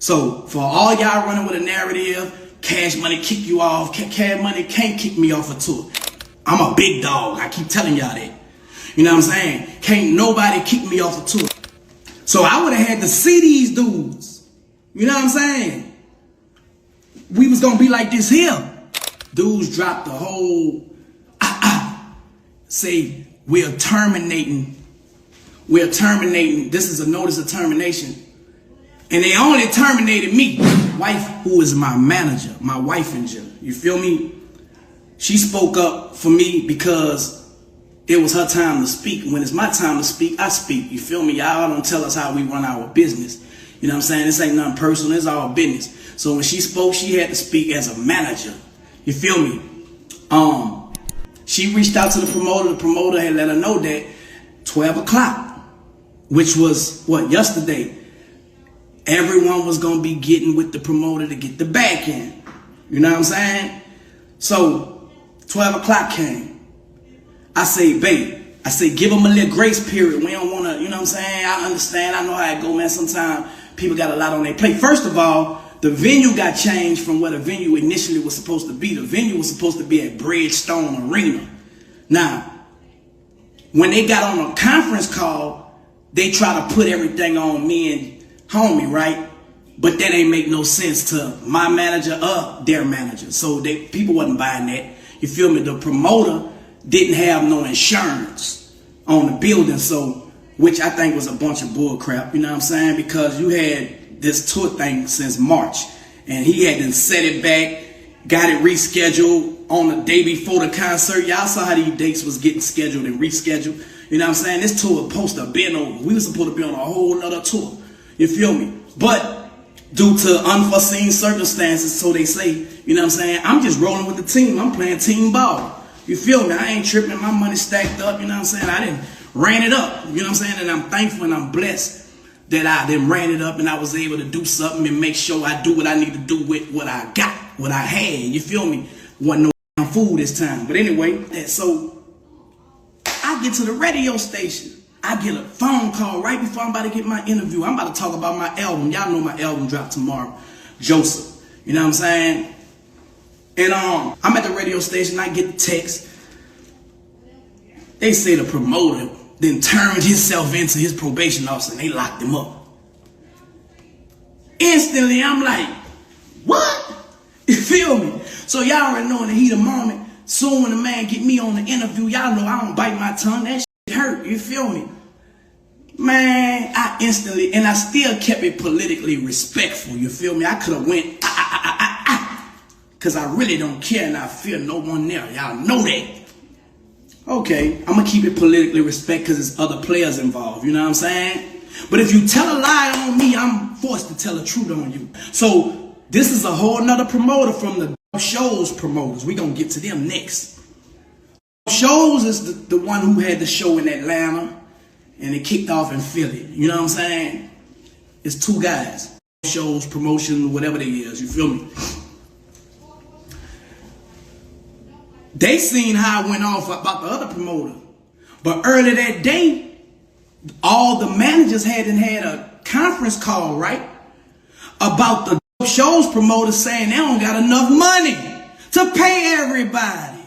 So for all y'all running with a narrative, Cash Money kick you off, Cash Money can't kick me off a tour. I'm a big dog. I keep telling y'all that. You know what I'm saying? Can't nobody kick me off a tour. So I would have had to see these dudes. You know what I'm saying? We was gonna be like this here. Dudes dropped the whole say we're terminating. This is a notice of termination. And they only terminated me. Wife, who is my manager, my wife in jail. You feel me? She spoke up for me because it was her time to speak. When it's my time to speak, I speak. You feel me? Y'all don't tell us how we run our business. You know what I'm saying? This ain't nothing personal. It's all business. So when she spoke, she had to speak as a manager. You feel me? She reached out to the promoter. The promoter had let her know that 12 o'clock, which was, what, yesterday, everyone was going to be getting with the promoter to get the back end. You know what I'm saying? So 12 o'clock came. I say, babe, give them a little grace period. We don't want to, you know what I'm saying? I understand. I know how it go, man. Sometimes people got a lot on their plate. First of all, the venue got changed from where the venue initially was supposed to be. The venue was supposed to be at Bridgestone Arena. Now, when they got on a conference call, they try to put everything on me and homie, right? But that ain't make no sense to my manager or their manager. So people wasn't buying that. You feel me? The promoter didn't have no insurance on the building, so which I think was a bunch of bull crap, you know what I'm saying? Because you had this tour thing since March, and he had to set it back, got it rescheduled on the day before the concert. Y'all saw how these dates was getting scheduled and rescheduled. You know what I'm saying? This tour was supposed to have been over. We were supposed to be on a whole nother tour. You feel me? But due to unforeseen circumstances, so they say, you know what I'm saying? I'm just rolling with the team. I'm playing team ball. You feel me? I ain't tripping. My money stacked up. You know what I'm saying? I didn't ran it up. You know what I'm saying? And I'm thankful and I'm blessed that I then ran it up and I was able to do something and make sure I do what I need to do with what I got, what I had. You feel me? Wasn't no food this time. But anyway, so I get to the radio station. I get a phone call right before I'm about to get my interview. I'm about to talk about my album. Y'all know my album dropped tomorrow. Joseph. You know what I'm saying? And I'm at the radio station. I get the text. They say the promoter then turned himself into his probation officer and they locked him up. Instantly, I'm like, what? You feel me? So y'all already know in the heat of the moment, soon when the man get me on the interview, y'all know I don't bite my tongue. That shit hurt. You feel me? Man, I instantly, and I still kept it politically respectful. You feel me? I could have went, because I really don't care and I fear no one there. Y'all know that. Okay, I'm going to keep it politically respect because there's other players involved. You know what I'm saying? But if you tell a lie on me, I'm forced to tell the truth on you. So this is a whole nother promoter from the show's promoters. We're going to get to them next. Shows is the one who had the show in Atlanta and it kicked off in Philly. You know what I'm saying? It's two guys. Shows, promotion, whatever they is. You feel me? They seen how I went off about the other promoter. But early that day, all the managers had a conference call, right? About the show's promoters saying they don't got enough money to pay everybody.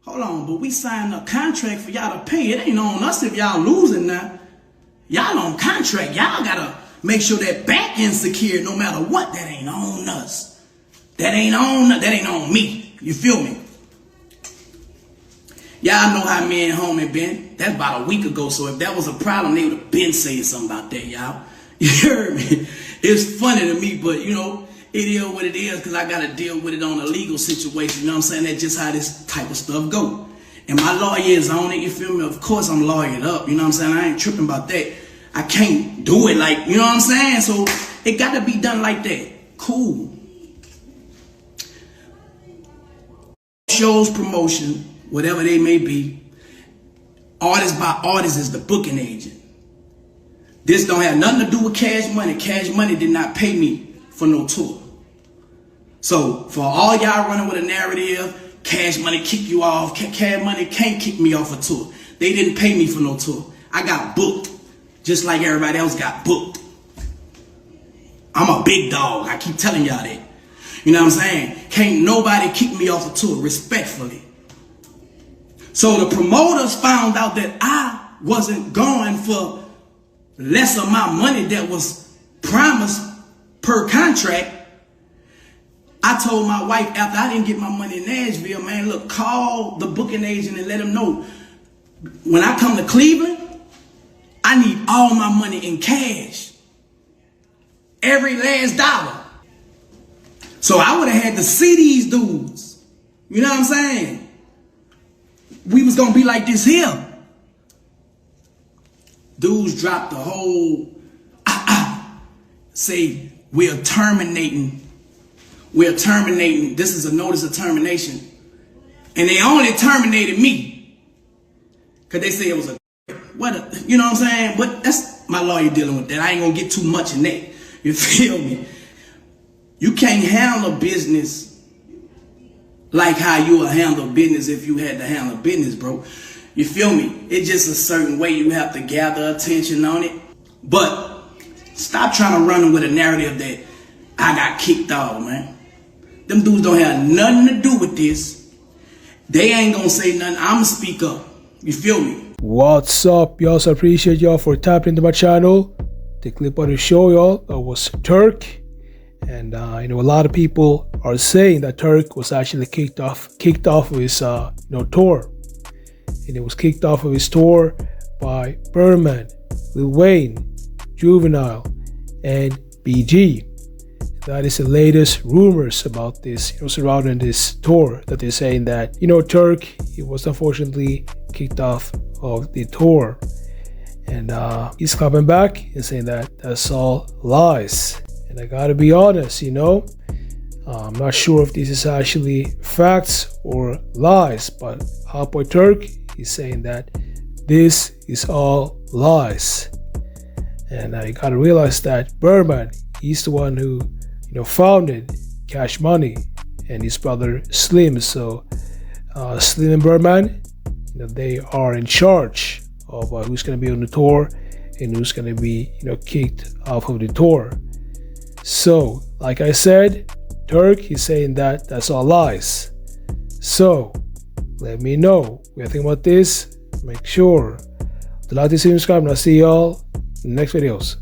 Hold on, but we signed a contract for y'all to pay. It ain't on us if y'all losing now. Y'all on contract. Y'all gotta make sure that back end secure no matter what. That ain't on us. That ain't on me. You feel me? Y'all know how me and homie been. That's about a week ago. So if that was a problem, they would have been saying something about that, y'all. You heard me? It's funny to me, but you know, it is what it is because I got to deal with it on a legal situation. You know what I'm saying? That's just how this type of stuff go. And my lawyer is on it. You feel me? Of course I'm lawyered up. You know what I'm saying? I ain't tripping about that. I can't do it like, you know what I'm saying? So it got to be done like that. Cool. Shows, promotion, whatever they may be, artist by artist is the booking agent. This don't have nothing to do with Cash Money. Cash Money did not pay me for no tour. So for all y'all running with a narrative, Cash Money kick you off, Cash Money can't kick me off a tour. They didn't pay me for no tour. I got booked, just like everybody else got booked. I'm a big dog. I keep telling y'all that. You know what I'm saying? Can't nobody kick me off a tour, respectfully. So the promoters found out that I wasn't going for less of my money that was promised per contract. I told my wife after I didn't get my money in Nashville, man, look, call the booking agent and let him know when I come to Cleveland, I need all my money in cash. Every last dollar. So I would have had to see these dudes. You know what I'm saying? We was going to be like this here. Dudes dropped the whole, say, we're terminating. This is a notice of termination. And they only terminated me. Because they say it was you know what I'm saying? But that's my lawyer dealing with that. I ain't going to get too much in that. You feel me? You can't handle business like how you would handle business if you had to handle business, bro. You feel me? It's just a certain way you have to gather attention on it. But stop trying to run with a narrative that I got kicked off, man. Them dudes don't have nothing to do with this. They ain't gonna say nothing. I'ma speak up. You feel me? What's up, y'all? So I appreciate y'all for tapping into my channel. The clip on the show, y'all, that was Turk. And you know, a lot of people are saying that Turk was actually kicked off of his tour. And it was kicked off of his tour by Birdman, Lil Wayne, Juvenile, and BG. That is the latest rumors about this, surrounding this tour, that they're saying that, Turk, he was unfortunately kicked off of the tour. And he's coming back and saying that that's all lies. And I gotta be honest, I'm not sure if this is actually facts or lies, but Hot Boy Turk is saying that this is all lies. And you gotta realize that Birdman, he's the one who founded Cash Money, and his brother Slim. So Slim and Birdman, they are in charge of who's going to be on the tour and who's going to be kicked off of the tour. So like I said, Turk is saying that that's all lies. So let me know what you think about this. Make sure to like this and subscribe, and I'll see y'all in the next videos.